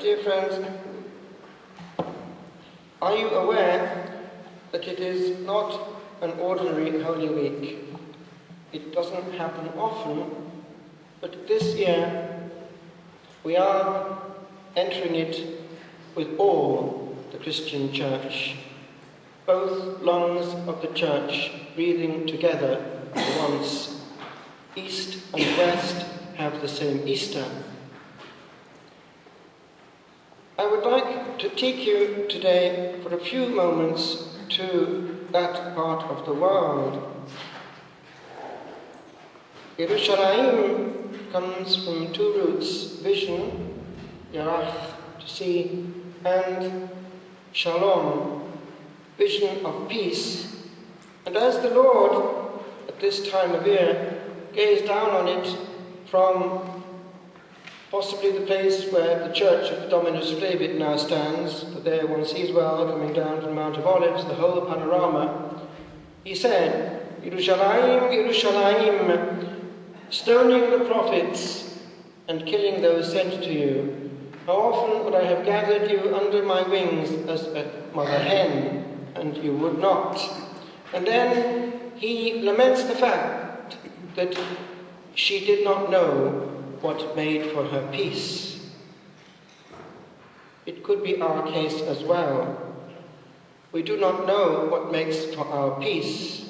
Dear friends, are you aware that it is not an ordinary Holy Week? It doesn't happen often, but this year we are entering it with all the Christian Church, both lungs of the Church breathing together at once. East and West have the same Easter. I would like to take you today for a few moments to that part of the world. Yerushalayim comes from two roots: vision, yarach, to see, and shalom, vision of peace. And as the Lord, at this time of year, gazed down on it from possibly the place where the church of Dominus Flevit now stands, for there one sees well, coming down from the Mount of Olives, the whole panorama, he said, Yerushalayim, Yerushalayim, stoning the prophets and killing those sent to you. How often would I have gathered you under my wings as a mother hen, and you would not. And then he laments the fact that she did not know what made for her peace. It could be our case as well. We do not know what makes for our peace,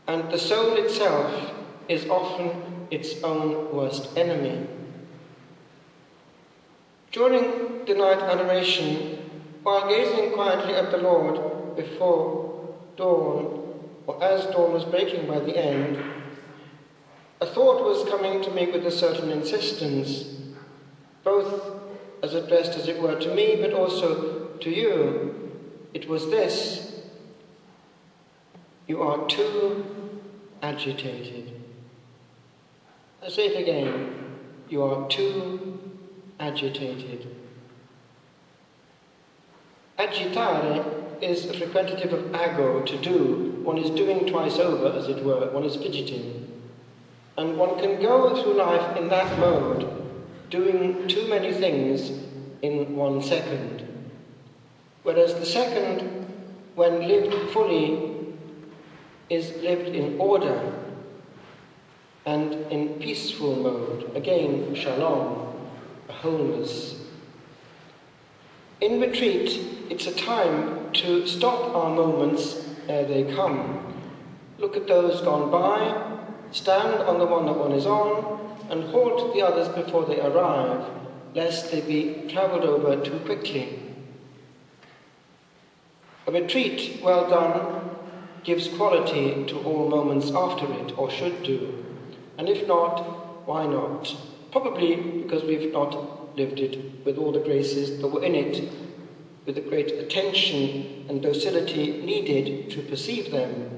and the soul itself is often its own worst enemy. During the night adoration, while gazing quietly at the Lord before dawn, or as dawn was breaking by the end, a thought was coming to me with a certain insistence, both as addressed, as it were, to me, but also to you. It was this: you are too agitated. I say it again: you are too agitated. Agitare is a frequentative of ago, to do. One is doing twice over, as it were. One is fidgeting. And one can go through life in that mode, doing too many things in 1 second. Whereas the second, when lived fully, is lived in order and in peaceful mode. Again, shalom, a wholeness. In retreat, it's a time to stop our moments ere they come. Look at those gone by, stand on the one that one is on, and halt the others before they arrive, lest they be travelled over too quickly. A retreat well done gives quality to all moments after it, or should do. And if not, why not? Probably because we've not lived it with all the graces that were in it, with the great attention and docility needed to perceive them.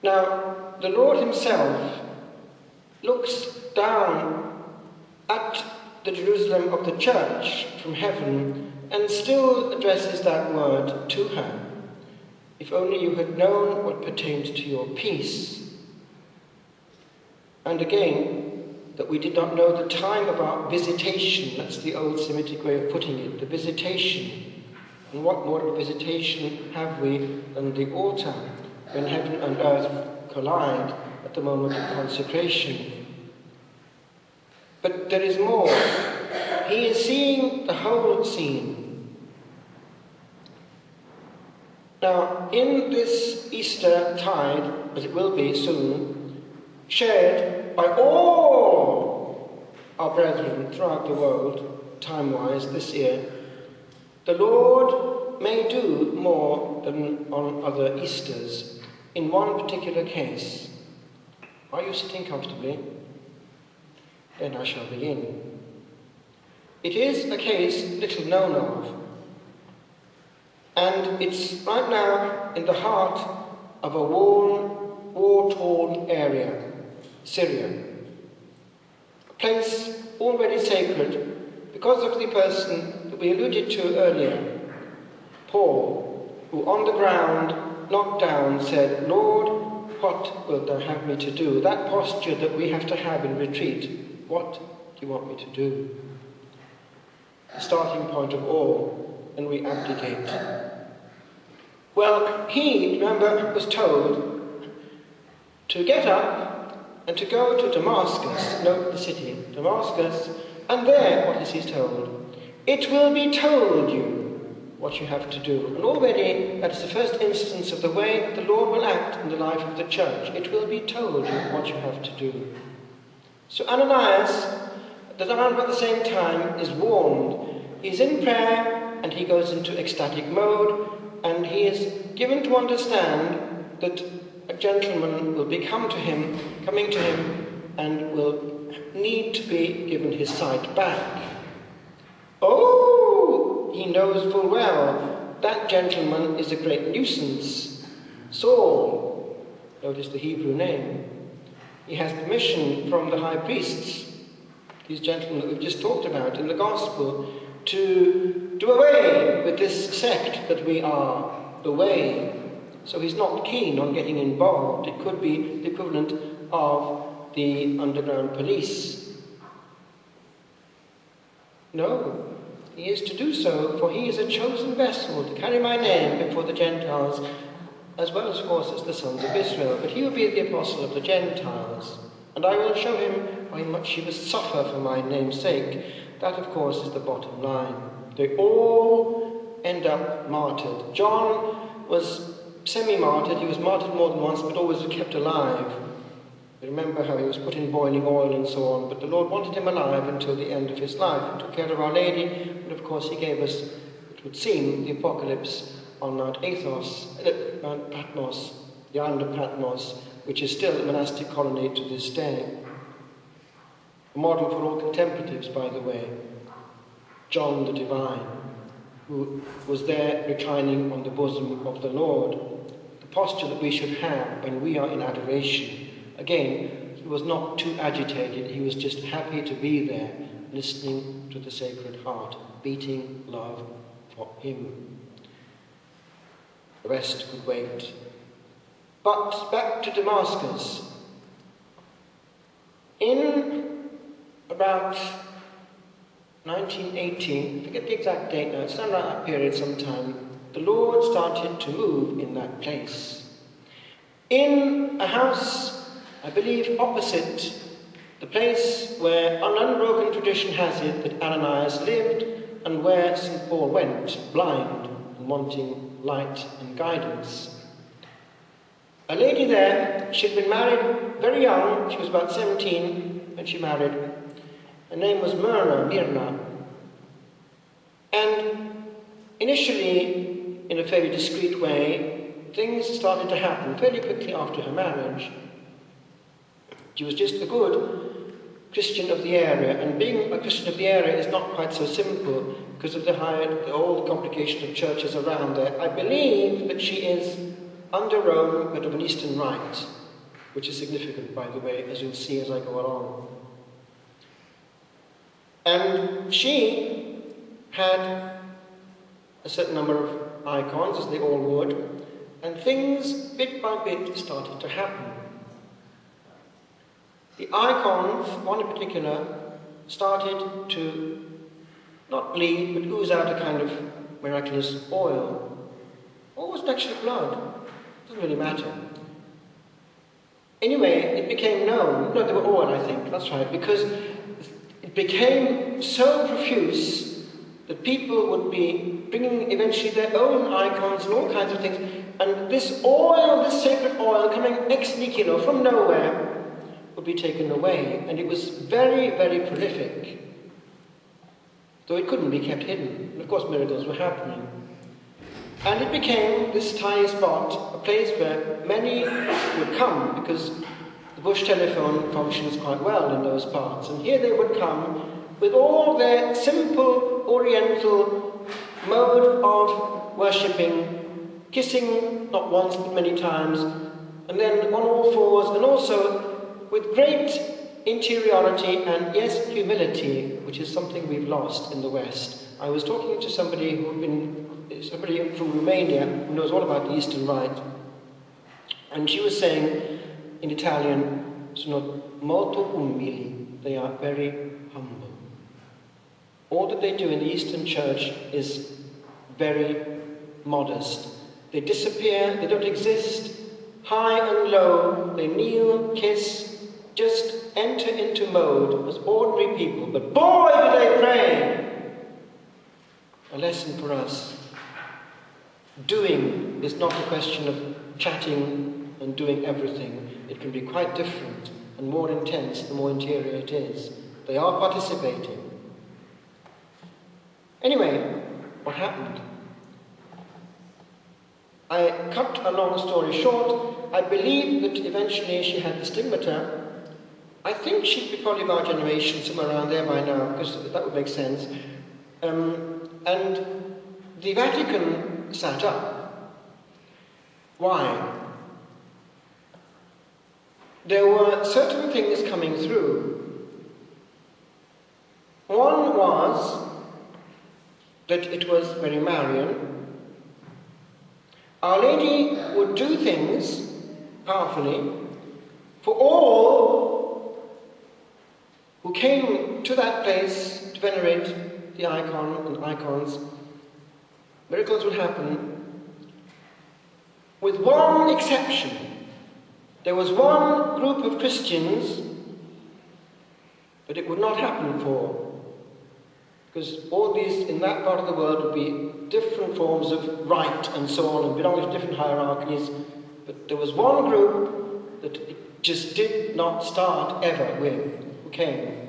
Now, the Lord himself looks down at the Jerusalem of the church from heaven and still addresses that word to her. If only you had known what pertained to your peace. And again, that we did not know the time of our visitation. That's the old Semitic way of putting it, the visitation. And what more of a visitation have we than the altar, when heaven and earth collide at the moment of consecration? But there is more. He is seeing the whole scene. Now, in this Easter tide, as it will be soon, shared by all our brethren throughout the world, time-wise, this year, the Lord may do more than on other Easters. In one particular case. Are you sitting comfortably? Then I shall begin. It is a case little known of, and it's right now in the heart of a war-torn area, Syria. A place already sacred because of the person that we alluded to earlier, Paul, who on the ground, knocked down, said, Lord, what wilt thou have me to do? That posture that we have to have in retreat. What do you want me to do? the starting point of all, and we abdicate. Well, he, remember, was told to get up and to go to Damascus, note the city, Damascus, and there, what is he told? It will be told you what you have to do. And already that is the first instance of the way that the Lord will act in the life of the church. It will be told you what you have to do. So Ananias, around about the same time, is warned. He's in prayer and he goes into ecstatic mode, and he is given to understand that a gentleman will be coming to him, and will need to be given his sight back. Oh, he knows full well that gentleman is a great nuisance. Saul, notice the Hebrew name. He has permission from the high priests, these gentlemen that we've just talked about in the gospel, to do away with this sect that we are away. So he's not keen on getting involved. It could be the equivalent of the underground police. No, he is to do so, for he is a chosen vessel to carry my name before the Gentiles, as well as, of course, as the sons of Israel. But he will be the apostle of the Gentiles, and I will show him how much he must suffer for my name's sake. That, of course, is the bottom line. They all end up martyred. John was semi-martyred. He was martyred more than once, but always kept alive. You remember how he was put in boiling oil and so on, but the Lord wanted him alive until the end of his life. He took care of Our Lady, and of course he gave us, it would seem, the apocalypse on Mount Patmos, the island of Patmos, which is still a monastic colony to this day. A model for all contemplatives, by the way. John the Divine, who was there reclining on the bosom of the Lord. The posture that we should have when we are in adoration. Again, he was not too agitated, he was just happy to be there, listening to the Sacred Heart, beating love for him. The rest could wait. But back to Damascus. In about 1918, I forget the exact date now, it's around that period sometime, the Lord started to move in that place. In a house, I believe, opposite the place where an unbroken tradition has it that Ananias lived, and where St. Paul went, blind and wanting light and guidance. A lady there, she'd been married very young, she was about 17 when she married. Her name was Myrna. And initially, in a fairly discreet way, things started to happen fairly quickly after her marriage. She was just a good Christian of the area, and being a Christian of the area is not quite so simple because of all the complication of churches around there. I believe that she is under Rome, but of an Eastern rite, which is significant, by the way, as you'll see as I go along. And she had a certain number of icons, as they all would, and things, bit by bit, started to happen. The icons, one in particular, started to not bleed, but ooze out a kind of miraculous oil. Or was it actually blood? Doesn't really matter. Anyway, it became known, no, they were oil, I think, that's right, because it became so profuse that people would be bringing eventually their own icons and all kinds of things, and this oil, this sacred oil, coming ex nihilo, from nowhere, would be taken away, and it was very, very prolific, though it couldn't be kept hidden. And of course miracles were happening. And it became this tiny spot, a place where many would come, because the bush telephone functions quite well in those parts, and here they would come with all their simple oriental mode of worshipping, kissing not once but many times, and then on all fours, and also with great interiority and, yes, humility, which is something we've lost in the West. I was talking to somebody from Romania who knows all about the Eastern Rite, and she was saying in Italian, sono molto umili, they are very humble. All that they do in the Eastern Church is very modest. They disappear, they don't exist. High and low, they kneel, kiss, just enter into mode as ordinary people. But boy, do they pray! A lesson for us. Doing is not a question of chatting and doing everything. It can be quite different and more intense the more interior it is. They are participating. Anyway, what happened? I cut a long story short. I believe that eventually she had the stigmata. I think she'd be probably of our generation, somewhere around there by now, because that would make sense. And the Vatican sat up. Why? There were certain things coming through. One was that it was very Marian. Our Lady would do things powerfully for all who came to that place to venerate the icon and icons. Miracles would happen, with one exception. There was one group of Christians that it would not happen for, because all these in that part of the world would be different forms of rite and so on, and belonging to different hierarchies. But there was one group that it just did not start ever with, who came.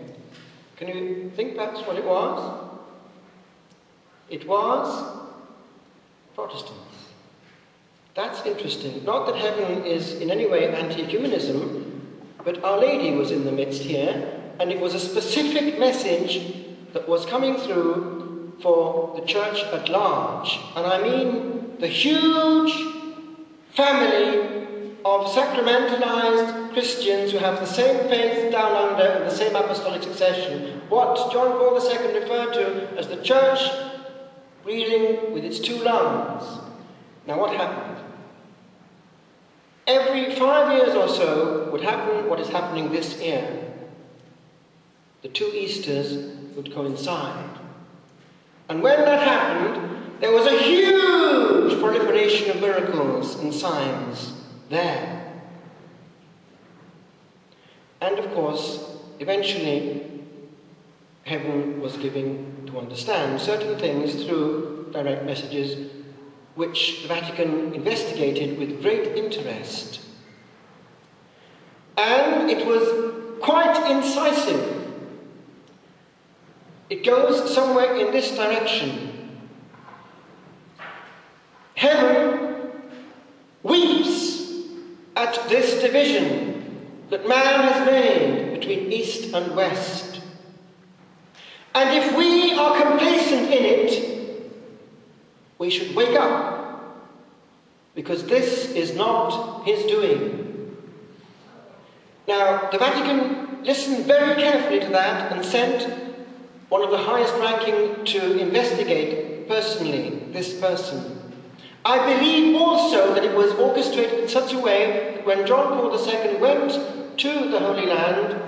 Can you think perhaps what it was? It was Protestants. That's interesting. Not that heaven is in any way anti-ecumenism, but Our Lady was in the midst here, and it was a specific message that was coming through for the church at large. And I mean the huge family of sacramentalized Christians who have the same faith down under and the same apostolic succession. What John Paul II referred to as the church breathing with its two lungs. Now what happened? Every 5 years or so would happen what is happening this year. The two Easters would coincide. And when that happened, there was a huge proliferation of miracles and signs there. And of course, eventually, heaven was giving to understand certain things through direct messages which the Vatican investigated with great interest. And it was quite incisive. It goes somewhere in this direction. Heaven weeps at this division that man has made between East and West. And if we are complacent in it, we should wake up, because this is not his doing. Now, the Vatican listened very carefully to that and sent one of the highest ranking to investigate personally this person. I believe also that it was orchestrated in such a way that when John Paul II went to the Holy Land,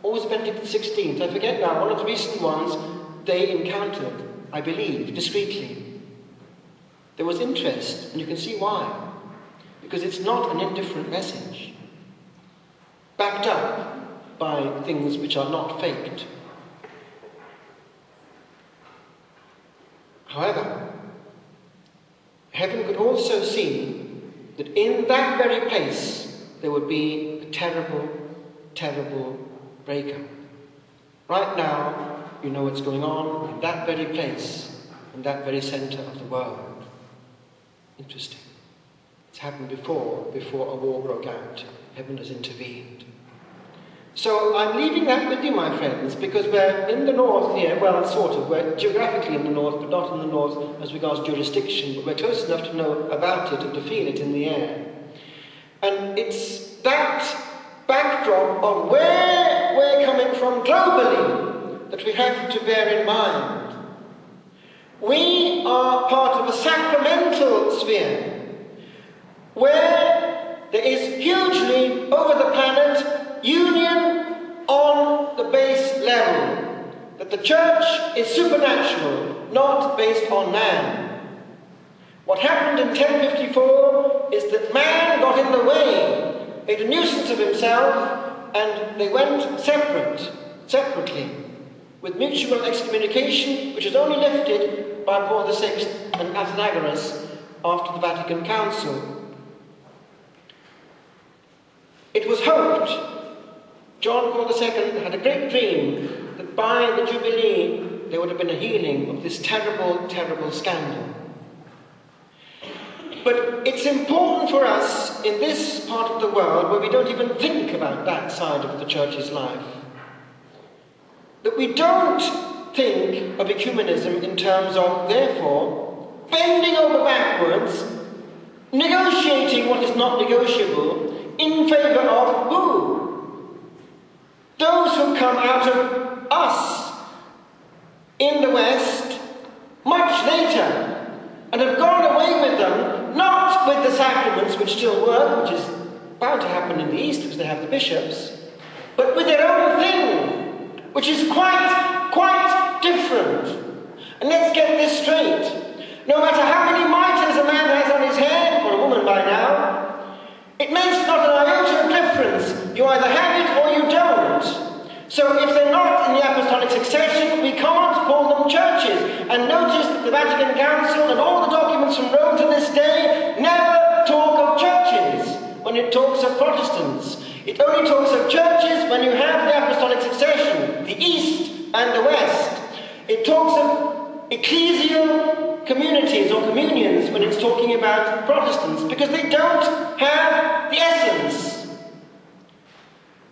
or was Benedict XVI, I forget now, one of the recent ones, they encountered, I believe, discreetly. There was interest, and you can see why. Because it's not an indifferent message, backed up by things which are not faked. However, heaven could also see that in that very place there would be a terrible, terrible breakup. Right now, you know what's going on in that very place, in that very centre of the world. Interesting. It's happened before a war broke out. Heaven has intervened. So I'm leaving that with you, my friends, because we're in the north here, well, sort of, we're geographically in the north, but not in the north as regards jurisdiction, but we're close enough to know about it and to feel it in the air. And it's that backdrop of where we're coming from globally that we have to bear in mind. We are part of a sacramental sphere where there is hugely, over the planet, union on the base level. that the church is supernatural, not based on man. What happened in 1054 is that man got in the way, made a nuisance of himself, and they went separately, with mutual excommunication, which was only lifted by Paul VI and Athenagoras after the Vatican Council. It was hoped, John Paul II had a great dream, that by the Jubilee there would have been a healing of this terrible, terrible scandal. But it's important for us in this part of the world where we don't even think about that side of the church's life, that we don't think of ecumenism in terms of, therefore, bending over backwards, negotiating what is not negotiable in favour of who? Those who come out of us in the West much later and have gone away with them, not with the sacraments which still work, which is bound to happen in the East because they have the bishops, but with their own thing, which is quite different. And let's get this straight. No matter how many mitres a man has on his head, or a woman by now, it makes not an iota of difference. You either have it or you don't. So if they're not in the apostolic succession, we can't call them churches. And notice that the Vatican Council and all the documents from Rome to this day never talk of churches when it talks of Protestants. It only talks of churches when you have the apostolic succession, the East and the West. It talks of ecclesial communities or communions when it's talking about Protestants, because they don't have the essence.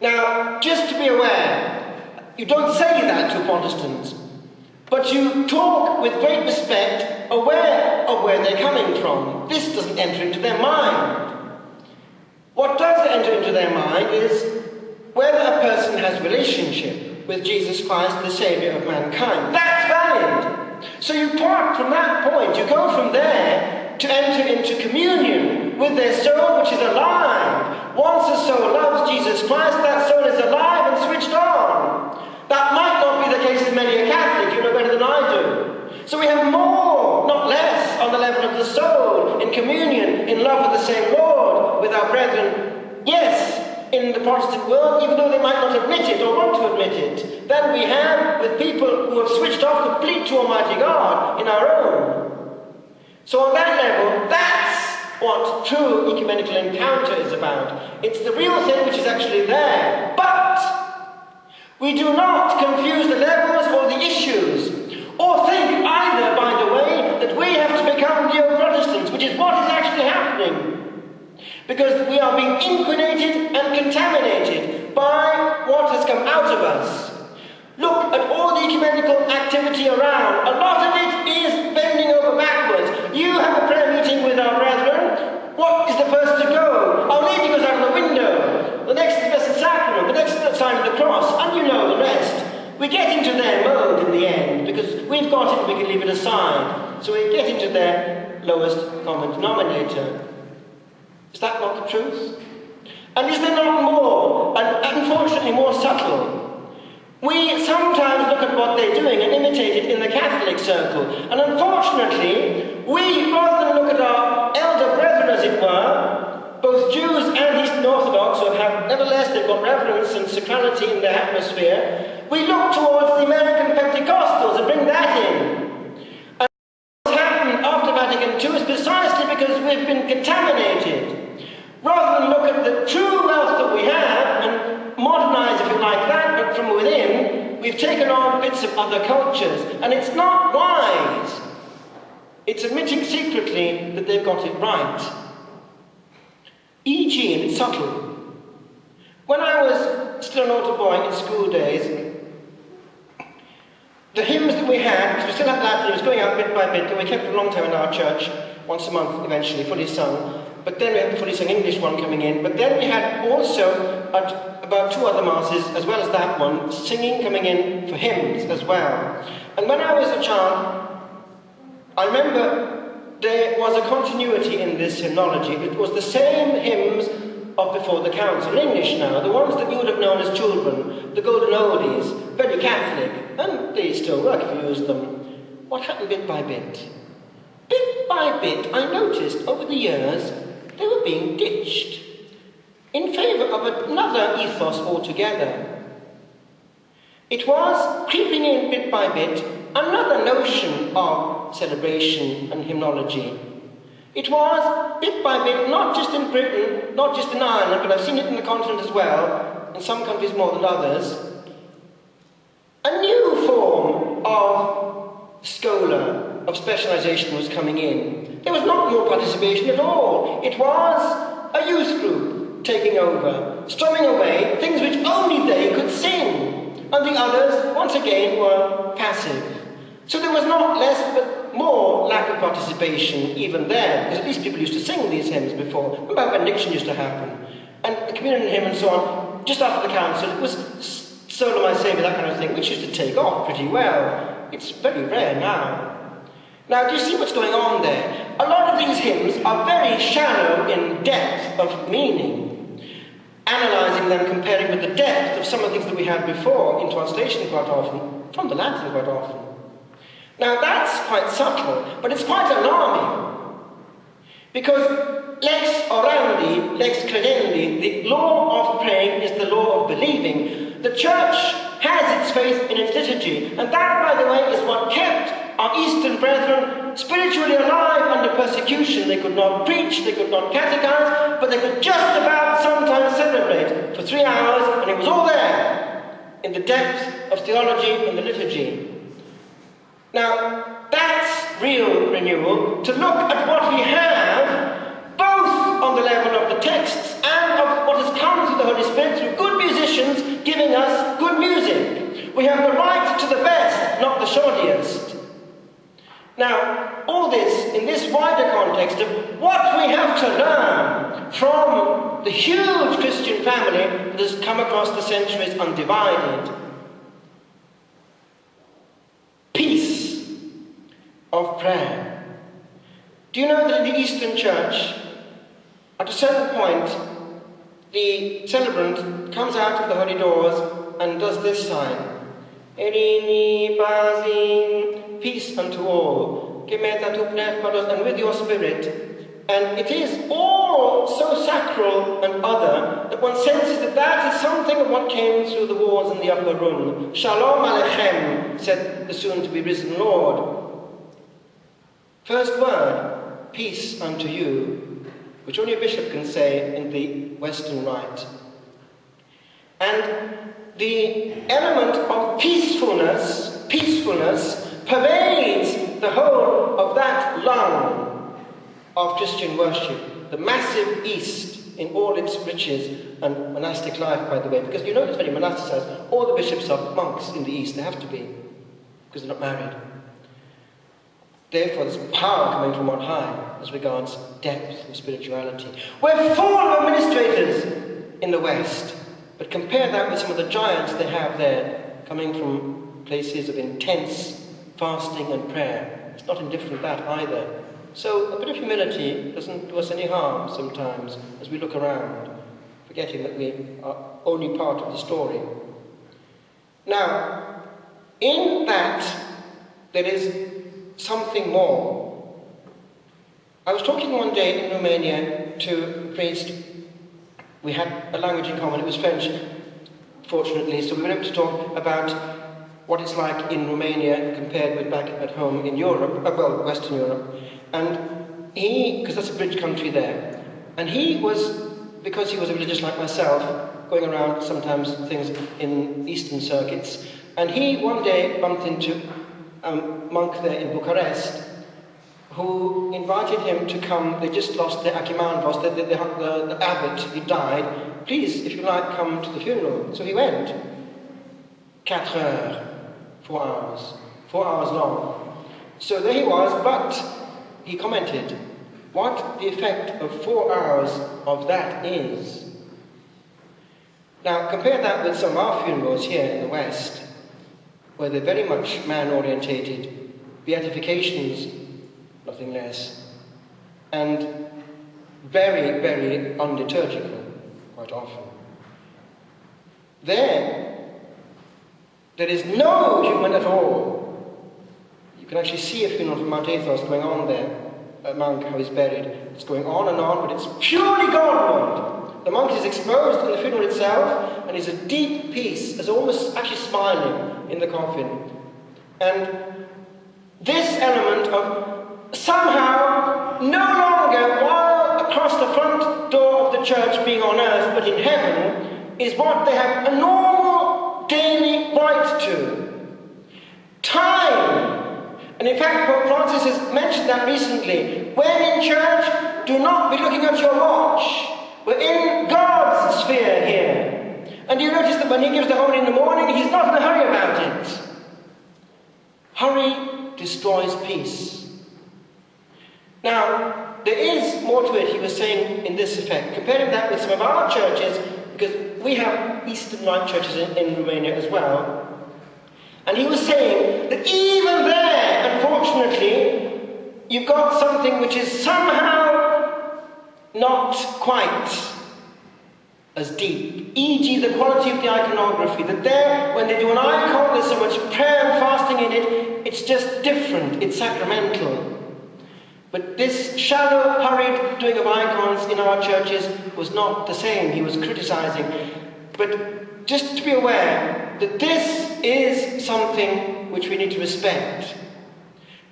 Now, just to be aware, you don't say that to Protestants, but you talk with great respect, aware of where they're coming from. This doesn't enter into their mind. What does enter into their mind is whether a person has relationship with Jesus Christ, the Saviour of mankind. That's valid. So you part from that point, you go from there to enter into communion with their soul, which is alive. Once a soul loves Jesus Christ, that soul is alive and switched on. That might not be the case with many a Catholic, you know better than I do. So we have more, not less, on the level of the soul, in communion, in love with the same Lord, with our brethren. Yes, in the Protestant world, even though they might not admit it or want to admit it, than we have with people who have switched off complete to Almighty God in our own. So on that level, that's what true ecumenical encounter is about. It's the real thing which is actually there. But we do not confuse the levels or the issues, or think either, by the way, that we have to become neo-Protestants, which is what is actually happening. Because we are being inquinated and contaminated by what has come out of us. Look at all the ecumenical activity around. A lot of it is bending over backwards. You have a prayer meeting with our brethren. What is the first to go? Our Lady goes out of the window. The next is the Blessed Sacrament. The next is the sign of the cross. And you know the rest. We get into their mode in the end, because we've got it and we can leave it aside. So we get into their lowest common denominator. Is that not the truth? And is there not more, and unfortunately more subtle? We sometimes look at what they're doing and imitate it in the Catholic circle. And unfortunately, we, rather than look at our elder brethren, as it were, both Jews and Eastern Orthodox, who have, nevertheless, they've got reverence and sacrality in their atmosphere, we look towards the American Pentecostals and bring that in. And what's happened after Vatican II is precisely because we've been contaminated. Rather than look at the true wealth that we have and modernize, if you like that, but from within, we've taken on bits of other cultures. And it's not wise. It's admitting secretly that they've got it right. E.g., and it's subtle. When I was still an altar boy in school days, the hymns that we had, because we still had Latin, it was going out bit by bit, and we kept it a long time in our church, once a month eventually, fully sung. But then we had the fully sung English one coming in. But then we had also, at about 2 other masses, as well as that one, singing coming in for hymns as well. And when I was a child, I remember there was a continuity in this hymnology. It was the same hymns of before the Council, in English now, the ones that you would have known as children, the Golden Oldies, very Catholic, and the still work if you use them. What happened bit by bit? Bit by bit, I noticed over the years they were being ditched in favour of another ethos altogether. It was creeping in bit by bit another notion of celebration and hymnology. It was, bit by bit, not just in Britain, not just in Ireland, but I've seen it in the continent as well, in some countries more than others, a new form of scholar, of specialisation was coming in. There was not more participation at all. It was a youth group taking over, strumming away things which only they could sing, and the others, once again, were passive. So there was not less but more lack of participation even there, because at least people used to sing these hymns before. Remember when benediction used to happen, and the communion hymn and so on, just after the council, it was Soul of My Saviour, that kind of thing, which used to take off pretty well. It's very rare now. Now, do you see what's going on there? A lot of these hymns are very shallow in depth of meaning. Analysing them, comparing with the depth of some of the things that we had before, in translation quite often, from the Latin quite often. Now, that's quite subtle, but it's quite alarming. Because lex orandi, lex credendi, the law of praying is the law of believing. The Church has its faith in its liturgy, and that, by the way, is what kept our Eastern brethren spiritually alive under persecution. They could not preach, they could not catechize, but they could just about sometimes celebrate for 3 hours, and it was all there in the depth of theology and the liturgy. Now, that's real renewal, to look at what we have, both on the level of the texts and of what has come through the Holy Spirit through good musicians giving us good music. We have the right to the best, not the shoddiest. Now, all this in this wider context of what we have to learn from the huge Christian family that has come across the centuries undivided. Peace of prayer. Do you know that in the Eastern Church, at a certain point, the celebrant comes out of the holy doors and does this sign: Erini Bazin, peace unto all, and with your spirit. And it is all so sacral and other that one senses that that is something of what came through the wars in the upper room. Shalom Aleichem, said the soon-to-be risen Lord. First word, peace unto you, which only a bishop can say in the Western Rite. And the element of peacefulness pervades the whole of that lung of Christian worship, the massive East in all its riches and monastic life, by the way, because you know it's very monasticized. All the bishops are monks in the East, they have to be, because they're not married. Therefore, there's power coming from on high as regards depth of spirituality. We're full of administrators in the West, but compare that with some of the giants they have there, coming from places of intense fasting and prayer. It's not indifferent that either. So a bit of humility doesn't do us any harm sometimes as we look around, forgetting that we are only part of the story. Now, in that, there is something more. I was talking one day in Romania to a priest. We had a language in common, it was French, fortunately, so we were able to talk about what it's like in Romania compared with back at home in Europe, well, Western Europe. And he, because that's a bridge country there, and he was, because he was a religious like myself, going around sometimes things in Eastern circuits, and he one day bumped into a monk there in Bucharest who invited him to come. They just lost their Achimanvos, the abbot, he died. Please, if you like, come to the funeral. So he went. 4 heures, 4 hours, 4 hours long. So there he was, but he commented, what the effect of 4 hours of that is. Now, compare that with some of our funerals here in the West, where they're very much man-orientated, beatifications, nothing less, and very, very unliturgical, quite often. There is no human at all You can actually see a funeral from Mount Athos going on there, a monk, how he's buried. It's going on, but it's purely Godward. The monk is exposed in the funeral itself, and he's a deep peace, is almost actually smiling in the coffin. And this element of somehow no longer, while across the front door of the church being on earth, but in heaven, is what they have a normal daily right to. Time. And in fact, Pope Francis has mentioned that recently. When in church, do not be looking at your watch. We're in God's sphere here. And you notice that when he gives the homily in the morning, he's not in a hurry about it. Hurry destroys peace. Now, there is more to it, he was saying, in this effect. Comparing that with some of our churches, because we have Eastern Rite churches in Romania as well. And he was saying that even there, unfortunately, you've got something which is somehow not quite as deep. E.g. the quality of the iconography. That there, when they do an icon, there's so much prayer and fasting in it, it's just different, it's sacramental. But this shallow, hurried doing of icons in our churches was not the same. He was criticizing. But just to be aware that this is something which we need to respect.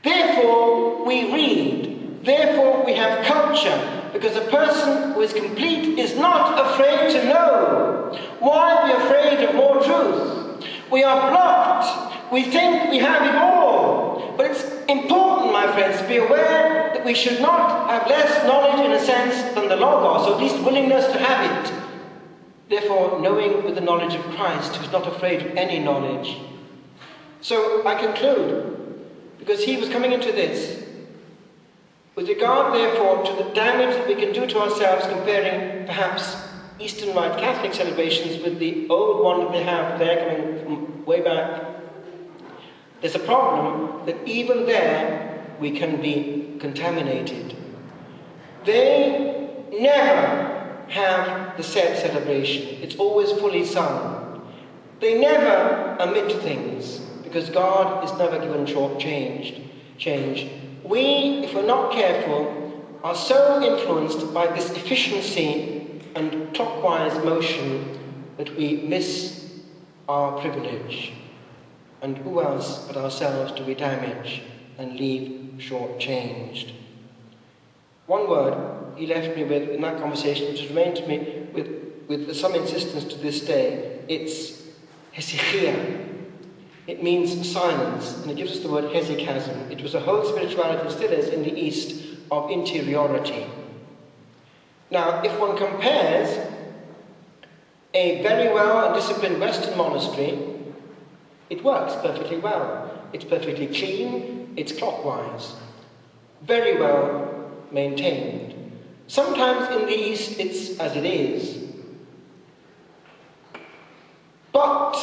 Therefore, we read. Therefore, we have culture. Because a person who is complete is not afraid to know. Why be afraid of more truth? We are blocked. We think we have it all. But it's important, my friends, to be aware that we should not have less knowledge in a sense than the Logos, or at least willingness to have it. Therefore, knowing with the knowledge of Christ, who is not afraid of any knowledge. So I conclude, because he was coming into this, with regard, therefore, to the damage that we can do to ourselves comparing, perhaps, Eastern Rite Catholic celebrations with the old one that they have there coming from way back, there's a problem that even there we can be contaminated. They never have the said celebration. It's always fully sung. They never omit things, because God is never given short change. We, if we're not careful, are so influenced by this efficiency and clockwise motion that we miss our privilege. And who else but ourselves do we damage and leave short-changed? One word he left me with in that conversation, which has remained to me with some insistence to this day. It's hesychia. It means silence, and it gives us the word hesychasm. It was a whole spirituality, and still is, in the East, of interiority. Now, if one compares a very well and disciplined Western monastery, it works perfectly well. It's perfectly clean, it's clockwise, very well maintained. Sometimes in the East it's as it is. But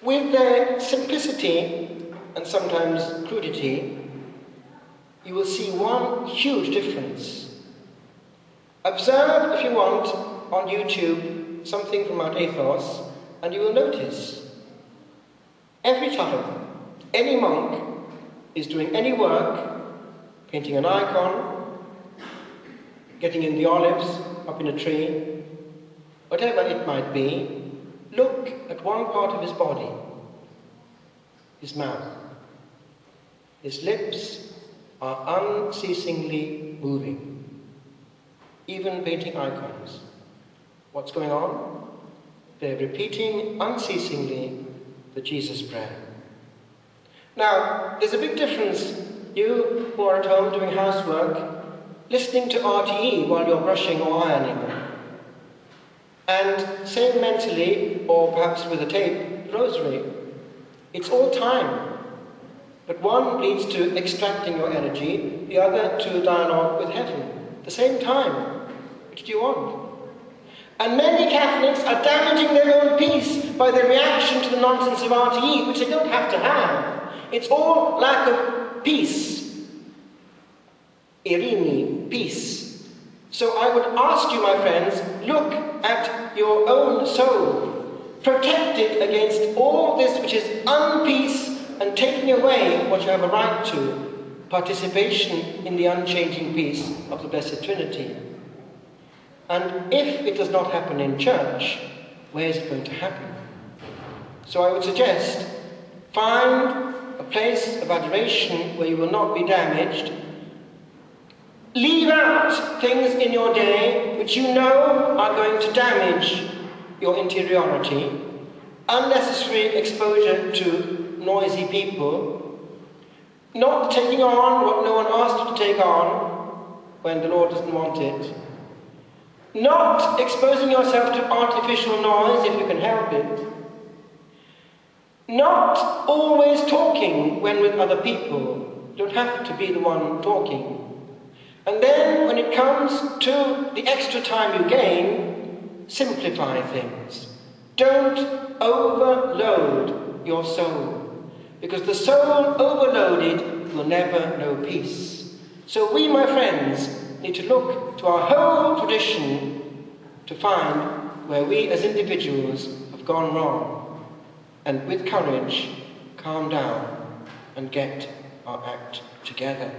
with their simplicity and sometimes crudity, you will see one huge difference. Observe, if you want, on YouTube, something from Mount Athos, and you will notice every time any monk is doing any work, painting an icon, getting in the olives up in a tree, whatever it might be, look at one part of his body, his mouth. His lips are unceasingly moving, even painting icons. What's going on? They're repeating unceasingly the Jesus prayer. Now, there's a big difference, you who are at home doing housework, listening to RTE while you're brushing or ironing, and saying mentally, or perhaps with a tape, rosary. It's all time. But one leads to extracting your energy, the other to dialogue with heaven. At the same time. Which do you want? And many Catholics are damaging their own peace by their reaction to the nonsense of RTE, which they don't have to have. It's all lack of peace. Irini, peace. So I would ask you, my friends, look at your own soul. Protect it against all this which is unpeace and taking away what you have a right to, participation in the unchanging peace of the Blessed Trinity. And if it does not happen in church, where is it going to happen? So I would suggest, find a place of adoration where you will not be damaged. Leave out things in your day which you know are going to damage your interiority. Unnecessary exposure to noisy people. Not taking on what no one asked you to take on when the Lord doesn't want it. Not exposing yourself to artificial noise if you can help it. Not always talking when with other people. You don't have to be the one talking. And then, when it comes to the extra time you gain, simplify things. Don't overload your soul, because the soul overloaded will never know peace. So we, my friends, need to look to our whole tradition to find where we as individuals have gone wrong, and with courage, calm down and get our act together.